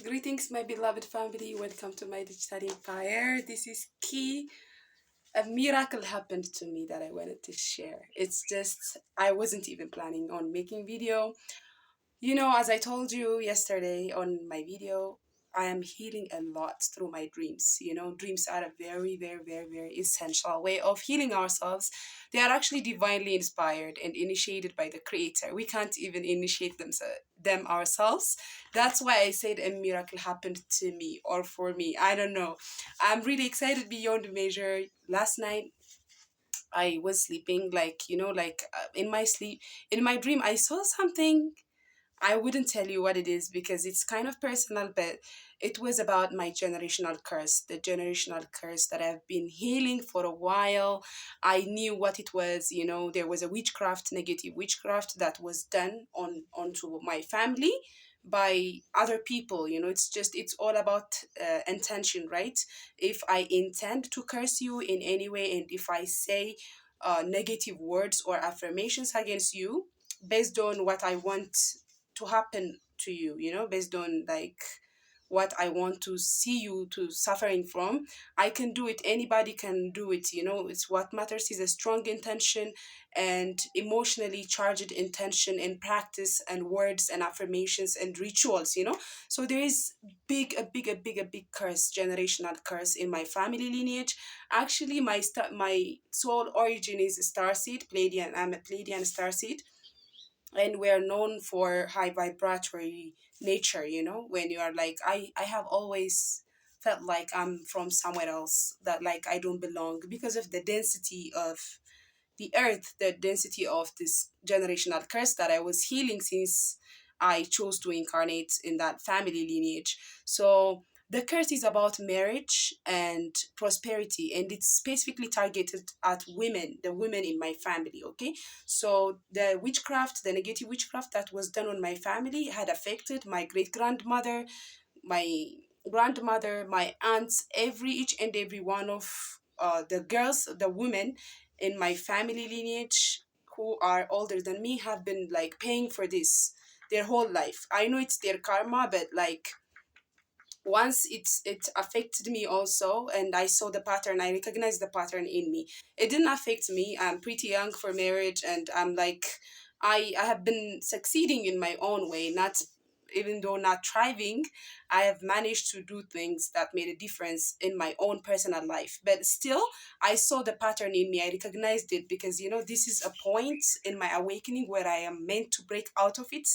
Greetings, my beloved family. Welcome to my digital empire. This is Key. A miracle happened to me that I wanted to share. It's just I wasn't even planning on making video. As I told you yesterday on my video, I am healing a lot through my dreams. Dreams are a very, very, very, very essential way of healing ourselves. They are actually divinely inspired and initiated by the Creator. We can't even initiate them ourselves. That's why I said a miracle happened to me or for me. I don't know. I'm really excited beyond measure. Last night, I was sleeping, in my sleep, in my dream, I saw something. I wouldn't tell you what it is because it's kind of personal, but it was about my generational curse, the generational curse that I've been healing for a while. I knew what it was. There was a witchcraft, negative witchcraft that was done onto my family by other people. It's all about intention, right? If I intend to curse you in any way, and if I say negative words or affirmations against you based on what I want to happen to you, based on what I want to see you to suffering from, I can do it. Anybody can do it. It's what matters is a strong intention and emotionally charged intention and practice and words and affirmations and rituals. So there is a big curse, generational curse in my family lineage. Actually, my soul origin is starseed, Pleiadian. I'm a Pleiadian starseed, and we're known for high vibratory nature. When you are like, I have always felt like I'm from somewhere else, that like I don't belong because of the density of the earth, the density of this generational curse that I was healing since I chose to incarnate in that family lineage. So the curse is about marriage and prosperity, and it's specifically targeted at women, the women in my family. Okay, so the witchcraft, the negative witchcraft that was done on my family had affected my great grandmother, my grandmother, my aunts, each and every one of the girls, the women in my family lineage who are older than me have been like paying for this their whole life. I know it's their karma, but like once it affected me also, and I saw the pattern, I recognized the pattern in me. It didn't affect me. I'm pretty young for marriage, and I'm like, I have been succeeding in my own way, not even though not thriving. I have managed to do things that made a difference in my own personal life, but still I saw the pattern in me. I recognized it because this is a point in my awakening where I am meant to break out of it,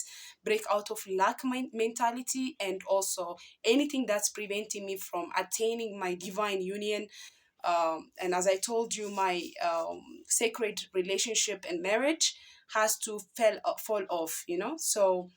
break out of lack mentality, and also anything that's preventing me from attaining my divine union. And as I told you, my sacred relationship and marriage has to fall off. So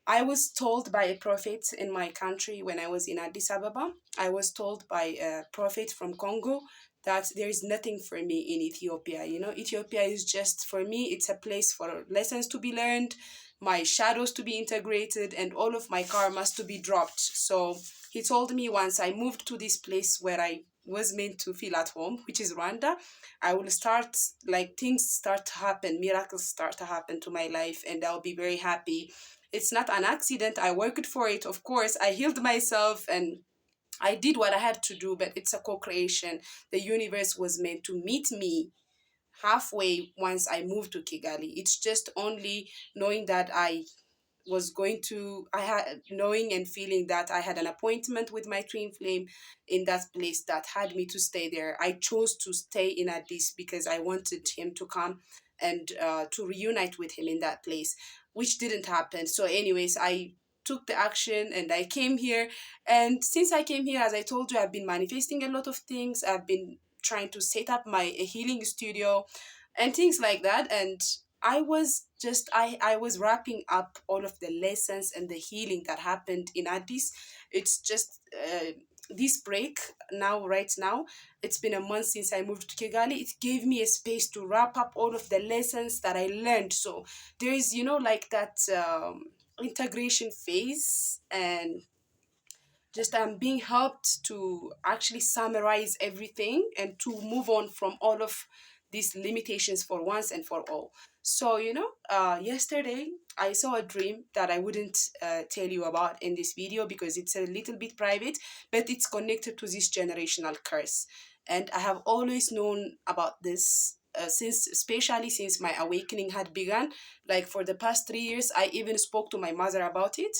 I was told by a prophet in my country when I was in Addis Ababa. I was told by a prophet from Congo that there is nothing for me in Ethiopia. Ethiopia is just for me, it's a place for lessons to be learned, my shadows to be integrated, and all of my karmas to be dropped. So he told me once I moved to this place where I was meant to feel at home, which is Rwanda, I will start, like, things start to happen, miracles start to happen to my life, and I'll be very happy. It's not an accident. I worked for it. Of course, I healed myself and I did what I had to do, but it's a co creation. The universe was meant to meet me halfway once I moved to Kigali. It's just only knowing that I had knowing and feeling that I had an appointment with my twin flame in that place that had me to stay there. I chose to stay in Addis because I wanted him to come and to reunite with him in that place, which didn't happen. So, anyways, I took the action and I came here. And since I came here, as I told you, I've been manifesting a lot of things. I've been trying to set up my healing studio and things like that. And I was wrapping up all of the lessons and the healing that happened in Addis. It's just this break now, right now, it's been a month since I moved to Kigali. It gave me a space to wrap up all of the lessons that I learned. So there is, like that integration phase, and just I'm being helped to actually summarize everything and to move on from all of these limitations for once and for all. So, yesterday I saw a dream that I wouldn't tell you about in this video because it's a little bit private, but it's connected to this generational curse. And I have always known about this since, especially since my awakening had begun. Like for the past 3 years, I even spoke to my mother about it.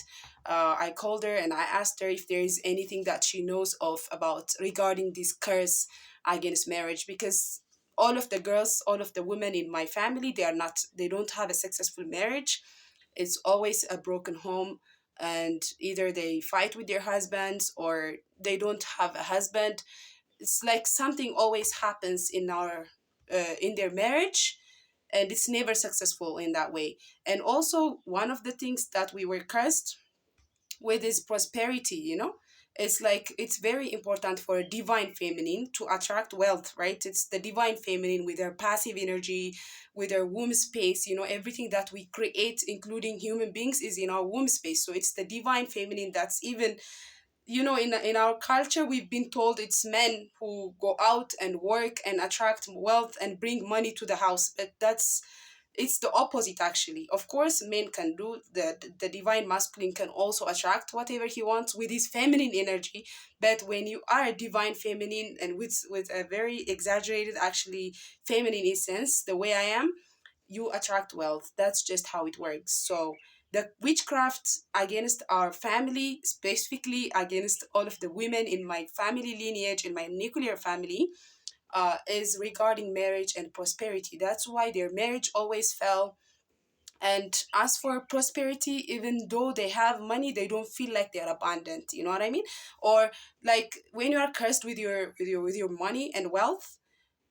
I called her and I asked her if there is anything that she knows of about regarding this curse against marriage, because all of the women in my family, they don't have a successful marriage. It's always a broken home, and either they fight with their husbands or they don't have a husband. It's like something always happens in their marriage, and it's never successful in that way. And also, one of the things that we were cursed with is prosperity. It's like it's very important for a divine feminine to attract wealth, right? It's the divine feminine with her passive energy, with her womb space. Everything that we create, including human beings, is in our womb space. So it's the divine feminine that's even, in our culture, we've been told it's men who go out and work and attract wealth and bring money to the house, but it's the opposite. Actually, of course, men can do the divine masculine can also attract whatever he wants with his feminine energy. But when you are a divine feminine and with a very exaggerated, actually, feminine essence, the way I am, you attract wealth. That's just how it works. So the witchcraft against our family, specifically against all of the women in my family lineage, in my nuclear family, is regarding marriage and prosperity. That's why their marriage always fell. And as for prosperity, even though they have money, they don't feel like they're abundant. You know what I mean? Or like when you are cursed with your money and wealth,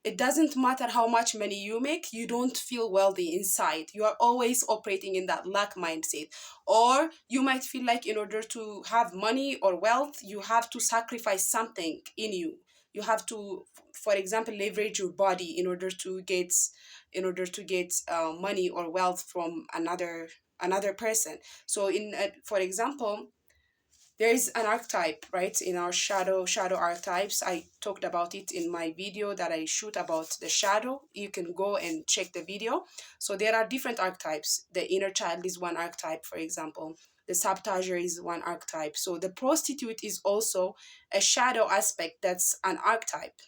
it doesn't matter how much money you make, you don't feel wealthy inside. You are always operating in that lack mindset. Or you might feel like in order to have money or wealth, you have to sacrifice something in you. You have to, for example, leverage your body in order to get money or wealth from another person. So for example, there is an archetype, right, in our shadow archetypes. I talked about it in my video that I shoot about the shadow. You can go and check the video. So there are different archetypes. The inner child is one archetype, for example. The sabotager is one archetype. So the prostitute is also a shadow aspect, that's an archetype.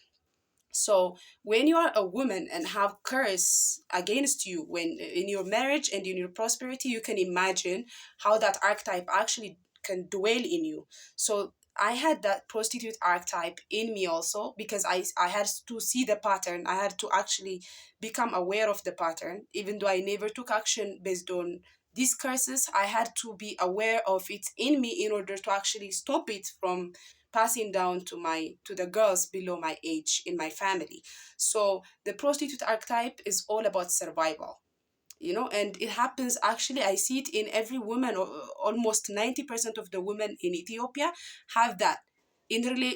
So when you are a woman and have curse against you when in your marriage and in your prosperity, you can imagine how that archetype actually can dwell in you. So I had that prostitute archetype in me also, because I had to see the pattern. I had to actually become aware of the pattern. Even though I never took action based on these curses, I had to be aware of it in me in order to actually stop it from passing down to the girls below my age in my family. So the prostitute archetype is all about survival, and it happens. Actually, I see it in every woman, or almost 90% of the women in Ethiopia have that,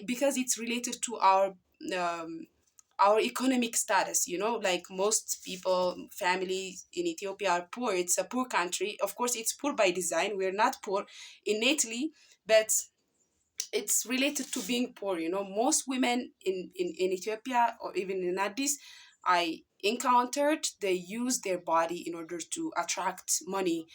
because it's related to um, our economic status. Like most people, families in Ethiopia are poor. It's a poor country. Of course, it's poor by design. We're not poor innately, but it's related to being poor. Most women in Ethiopia, or even in Addis, I encountered, they use their body in order to attract money,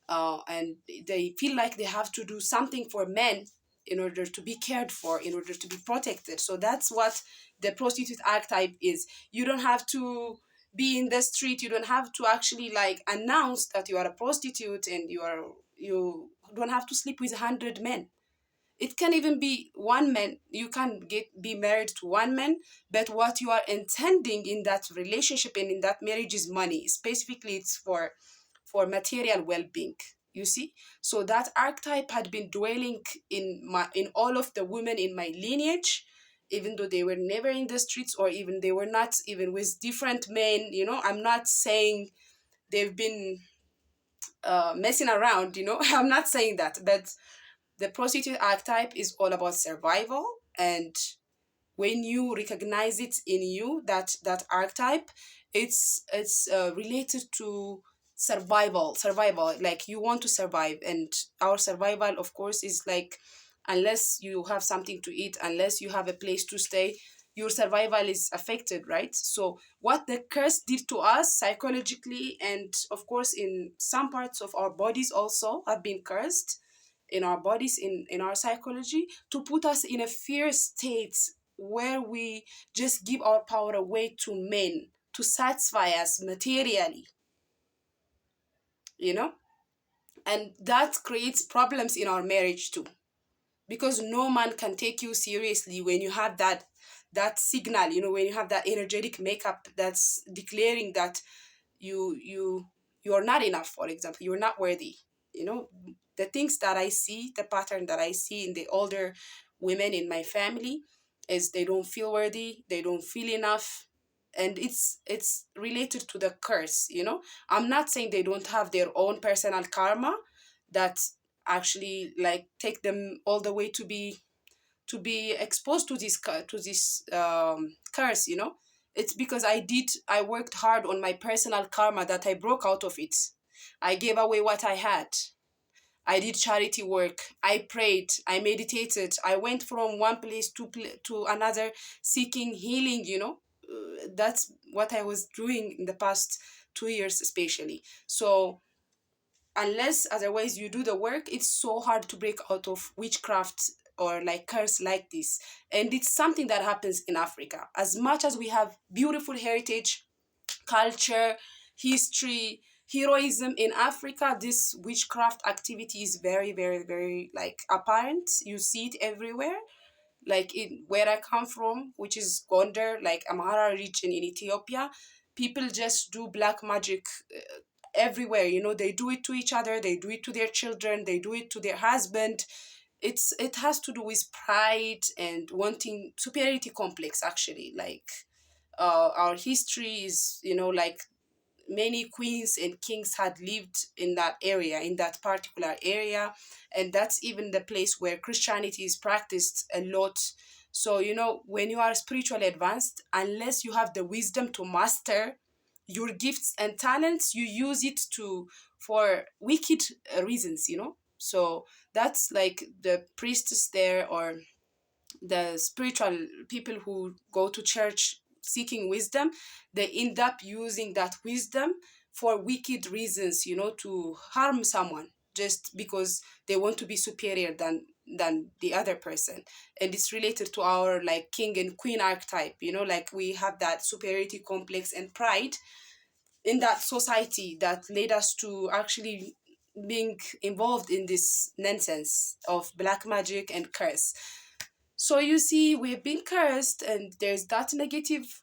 and they feel like they have to do something for men in order to be cared for, in order to be protected. So that's what the prostitute archetype is. You don't have to be in the street. You don't have to actually like announce that you are a prostitute, and you don't have to sleep with 100 men. It can even be one man. You can be married to one man, but what you are intending in that relationship and in that marriage is money. Specifically, it's for material well-being. You see, so that archetype had been dwelling in all of the women in my lineage, even though they were never in the streets, or even they were not even with different men. I'm not saying they've been messing around. I'm not saying that, but the prostitute archetype is all about survival. And when you recognize it in you, that archetype, it's related to survival. Like you want to survive, and our survival, of course, is like, unless you have something to eat, unless you have a place to stay, your survival is affected, right? So what the curse did to us psychologically, and of course in some parts of our bodies also have been cursed, in our bodies, in our psychology, to put us in a fear state where we just give our power away to men to satisfy us materially, you know. And that creates problems in our marriage too, because no man can take you seriously when you have that signal, you know, when you have that energetic makeup that's declaring that you you're not enough. For example, you're not worthy, you know. The things that I see, the pattern that I see in the older women in my family is they don't feel worthy, they don't feel enough. And it's related to the curse, you know. I'm not saying they don't have their own personal karma that actually like take them all the way to be exposed to this curse, you know. It's because I worked hard on my personal karma that I broke out of it. I gave away what I had. I did charity work. I prayed. I meditated. I went from one place to another seeking healing, you know. That's what I was doing in the past 2 years, especially. So unless otherwise you do the work, it's so hard to break out of witchcraft or like curse like this. And it's something that happens in Africa. As much as we have beautiful heritage, culture, history, heroism in Africa, this witchcraft activity is very, very, very like apparent. You see it everywhere. Like in where I come from, which is Gondar, like Amhara region in Ethiopia, people just do black magic everywhere. You know, they do it to each other, they do it to their children, they do it to their husband. It has to do with pride and wanting superiority complex, actually. Like our history is, you know, like many queens and kings had lived in that area, in that particular area. And that's even the place where Christianity is practiced a lot. So, you know, when you are spiritually advanced, unless you have the wisdom to master your gifts and talents, you use it to for wicked reasons, you know. So that's like the priestess there, or the spiritual people who go to church seeking wisdom, they end up using that wisdom for wicked reasons, you know, to harm someone just because they want to be superior than the other person. And it's related to our like king and queen archetype, you know, like we have that superiority complex and pride in that society that led us to actually being involved in this nonsense of black magic and curse. So you see, we've been cursed, and there's that negative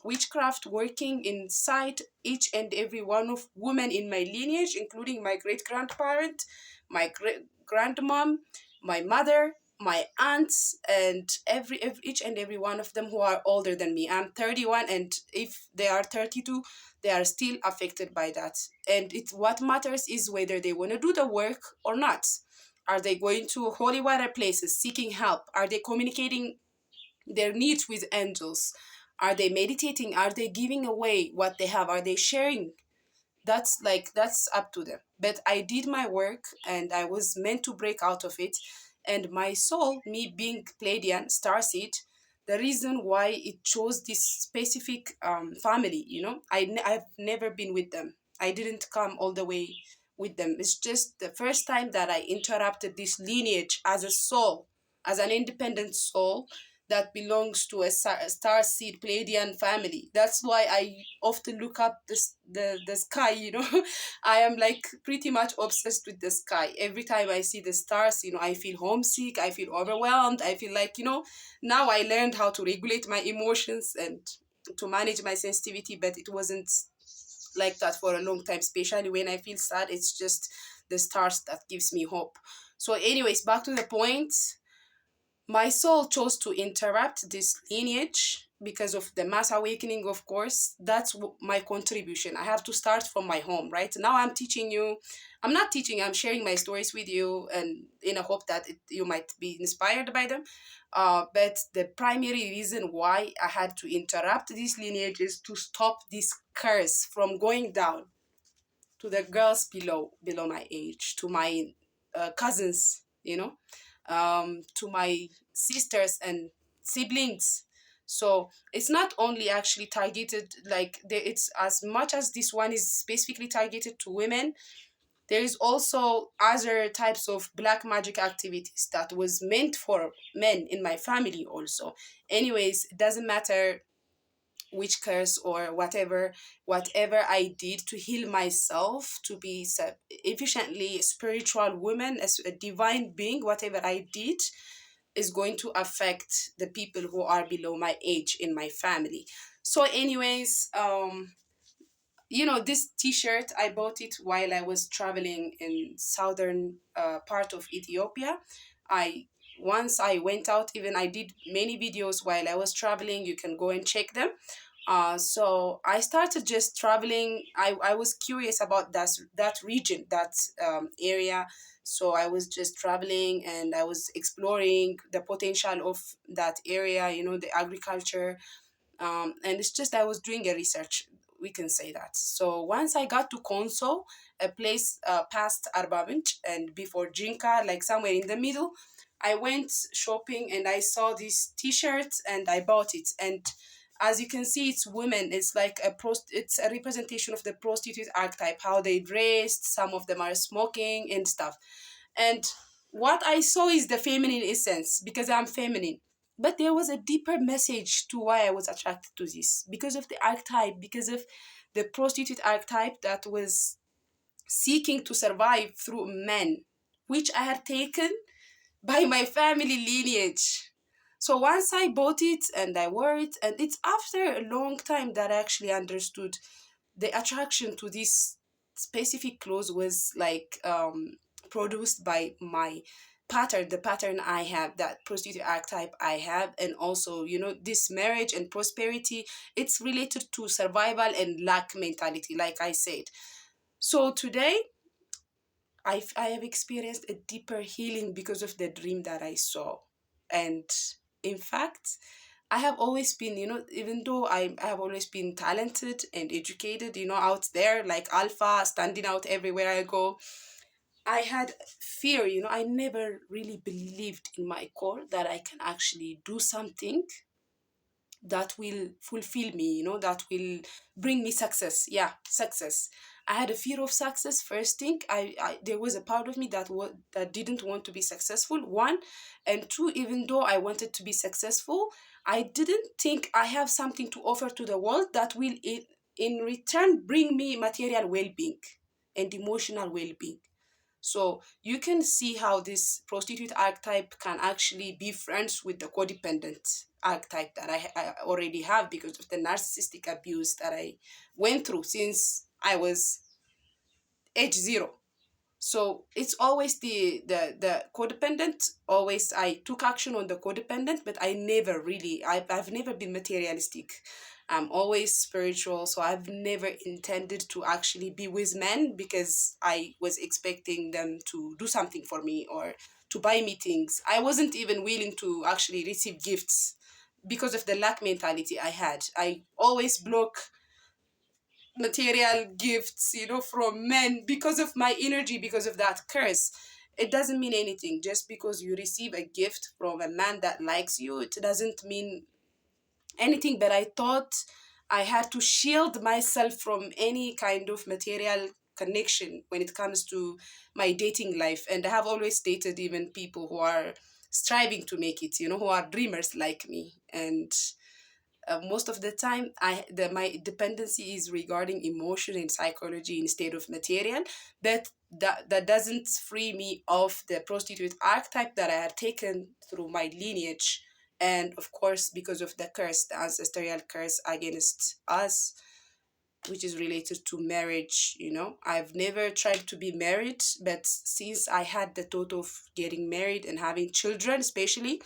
witchcraft working inside each and every one of women in my lineage, including my great grandparent, my great grandmom, my mother, my aunts, and every each and every one of them who are older than me. I'm 31, and if they are 32, they are still affected by that. And it's what matters is whether they want to do the work or not. Are they going to holy water places seeking help? Are they communicating their needs with angels? Are they meditating? Are they giving away what they have? Are they sharing? That's up to them. But I did my work and I was meant to break out of it. And my soul, me being Pleiadian starseed, the reason why it chose this specific family, you know, I've never been with them. I didn't come all the way with them. It's just the first time that I interrupted this lineage as a soul, as an independent soul that belongs to a star seed Pleiadian family. That's why I often look up the sky, you know. I am like pretty much obsessed with the sky. Every time I see the stars, you know, I feel homesick, I feel overwhelmed, I feel like, you know, now I learned how to regulate my emotions and to manage my sensitivity, but it wasn't like that for a long time, especially when I feel sad. It's just the stars that gives me hope. So anyways, back to the point, my soul chose to interrupt this lineage because of the mass awakening, of course. That's my contribution. I have to start from my home, right? Now I'm teaching you. I'm not teaching, I'm sharing my stories with you, and in a hope that you might be inspired by them. But the primary reason why I had to interrupt this lineage is to stop this curse from going down to the girls below my age, to my cousins, you know, to my sisters and siblings. So it's not only actually targeted, like it's as much as this one is specifically targeted to women, there is also other types of black magic activities that was meant for men in my family also. Anyways, it doesn't matter which curse or whatever I did to heal myself, to be efficiently spiritual woman, as a divine being, whatever I did is going to affect the people who are below my age in my family. So anyways, this t-shirt, I bought it while I was traveling in southern part of Ethiopia. I Once I went out, even I did many videos while I was traveling, you can go and check them. So I started just traveling. I was curious about that region, that area. So I was just traveling and I was exploring the potential of that area, the agriculture, and it's just I was doing a research. We can say that. So once I got to Konso, a place past Arbaminch and before Jinka, like somewhere in the middle, I went shopping and I saw this T-shirt and I bought it. And as you can see, it's women. It's like it's a representation of the prostitute archetype, how they dressed. Some of them are smoking and stuff. And what I saw is the feminine essence because I'm feminine. But there was a deeper message to why I was attracted to this, because of the archetype, because of the prostitute archetype that was seeking to survive through men, which I had taken by my family lineage. So once I bought it and I wore it, and it's after a long time that I actually understood the attraction to this specific clothes was like produced by my pattern, the pattern I have, that prostitute archetype I have, and also this marriage and prosperity, it's related to survival and lack mentality, like I said. So today I have experienced a deeper healing because of the dream that I saw. And in fact, I have always been, even though I have always been talented and educated, out there like alpha, standing out everywhere I go, I had fear, I never really believed in my core that I can actually do something that will fulfill me, that will bring me success. Yeah, success. I had a fear of success. First thing, I there was a part of me that didn't want to be successful, one. And two, even though I wanted to be successful, I didn't think I have something to offer to the world that will in return bring me material well-being and emotional well-being. So you can see how this prostitute archetype can actually be friends with the codependent archetype that I already have because of the narcissistic abuse that I went through since I was age zero. So it's always the codependent. Always I took action on the codependent, but I've never been materialistic. I'm always spiritual, so I've never intended to actually be with men because I was expecting them to do something for me or to buy me things. I wasn't even willing to actually receive gifts because of the lack mentality I had. I always block material gifts, from men because of my energy, because of that curse. It doesn't mean anything. Just because you receive a gift from a man that likes you, it doesn't mean anything. But I thought I had to shield myself from any kind of material connection when it comes to my dating life. And I have always dated even people who are striving to make it, who are dreamers like me. And most of the time my dependency is regarding emotion and psychology instead of material, but that doesn't free me of the prostitute archetype that I had taken through my lineage. And of course, because of the curse, the ancestral curse against us, which is related to marriage. I've never tried to be married, but since I had the thought of getting married and having children, especially,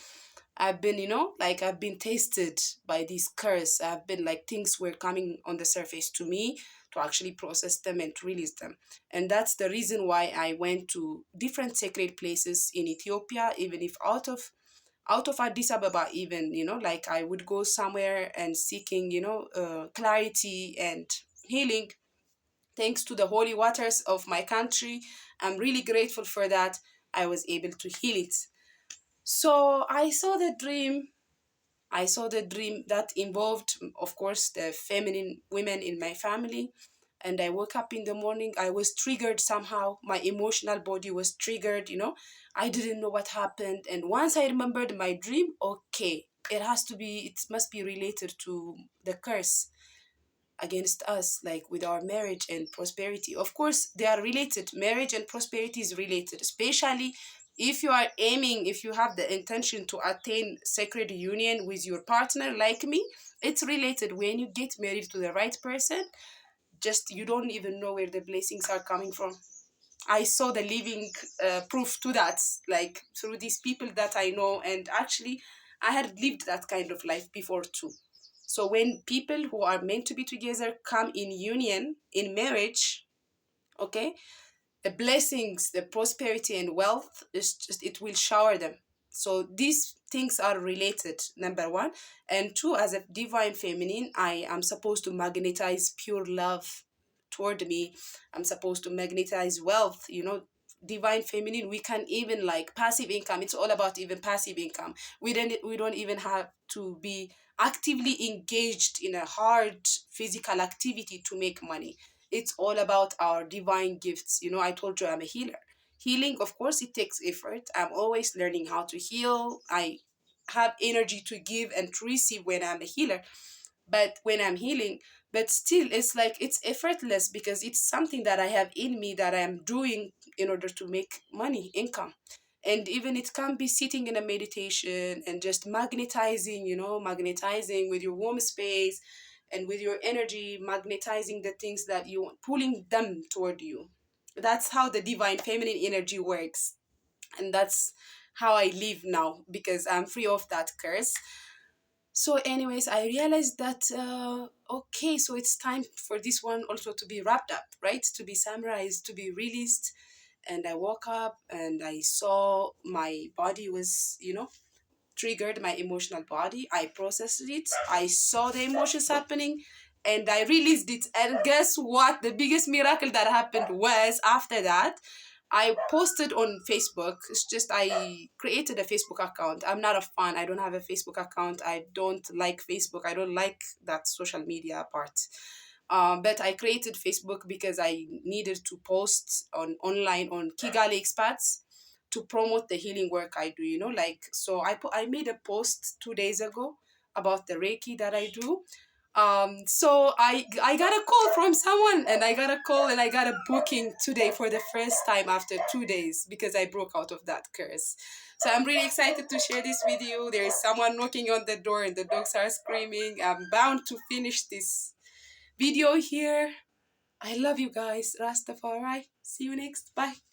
I've been, like I've been tasted by this curse. I've been like things were coming on the surface to me to actually process them and to release them. And that's the reason why I went to different sacred places in Ethiopia, even if out of Addis Ababa, even, like I would go somewhere and seeking, clarity and healing thanks to the holy waters of my country. I'm really grateful for that. I was able to heal it. So I saw the dream. I saw the dream that involved, of course, the feminine women in my family. And I woke up in the morning. I was triggered somehow. My emotional body was triggered, you know. I didn't know what happened. And once I remembered my dream, okay, it must be related to the curse against us, like with our marriage and prosperity. Of course, they are related. Marriage and prosperity is related, especially if you are aiming, if you have the intention to attain sacred union with your partner, like me. It's related. When you get married to the right person, just you don't even know where the blessings are coming from. I saw the living proof to that, like through these people that I know, and actually, I had lived that kind of life before too. So when people who are meant to be together come in union, in marriage, okay, the blessings, the prosperity and wealth is just it will shower them. So these things are related, number one. And two, as a divine feminine, I am supposed to magnetize pure love toward me. I'm supposed to magnetize wealth, you know. Divine feminine, we can even like passive income. It's all about even passive income. We don't even have to be actively engaged in a hard physical activity to make money. It's all about our divine gifts. You know, I told you I'm a healer. Healing, of course, it takes effort. I'm always learning how to heal. I have energy to give and to receive when I'm a healer. But when I'm healing, but still, it's like it's effortless because it's something that I have in me that I am doing in order to make money, income. And even it can be sitting in a meditation and just magnetizing, you know, magnetizing with your womb space and with your energy, magnetizing the things that you want, pulling them toward you. That's how the divine feminine energy works. And that's how I live now because I'm free of that curse. So, anyways, I realized that, okay, so it's time for this one also to be wrapped up, right? To be summarized, to be released. And I woke up and I saw my body was, you know, triggered my emotional body. I processed it. I saw the emotions happening and I released it. And guess what? The biggest miracle that happened was after that, I posted on Facebook. It's just I created a Facebook account. I'm not a fan. I don't have a Facebook account. I don't like Facebook. I don't like that social media part. But I created Facebook because I needed to post on online on Kigali expats to promote the healing work I do, you know, like so I made a post 2 days ago about the Reiki that I do. So I got a call from someone and I got a call and I got a booking today for the first time after 2 days because I broke out of that curse. So I'm really excited to share this with you. There is someone knocking on the door and the dogs are screaming. I'm bound to finish this video here. I love you guys. Rastafari. See you next. Bye.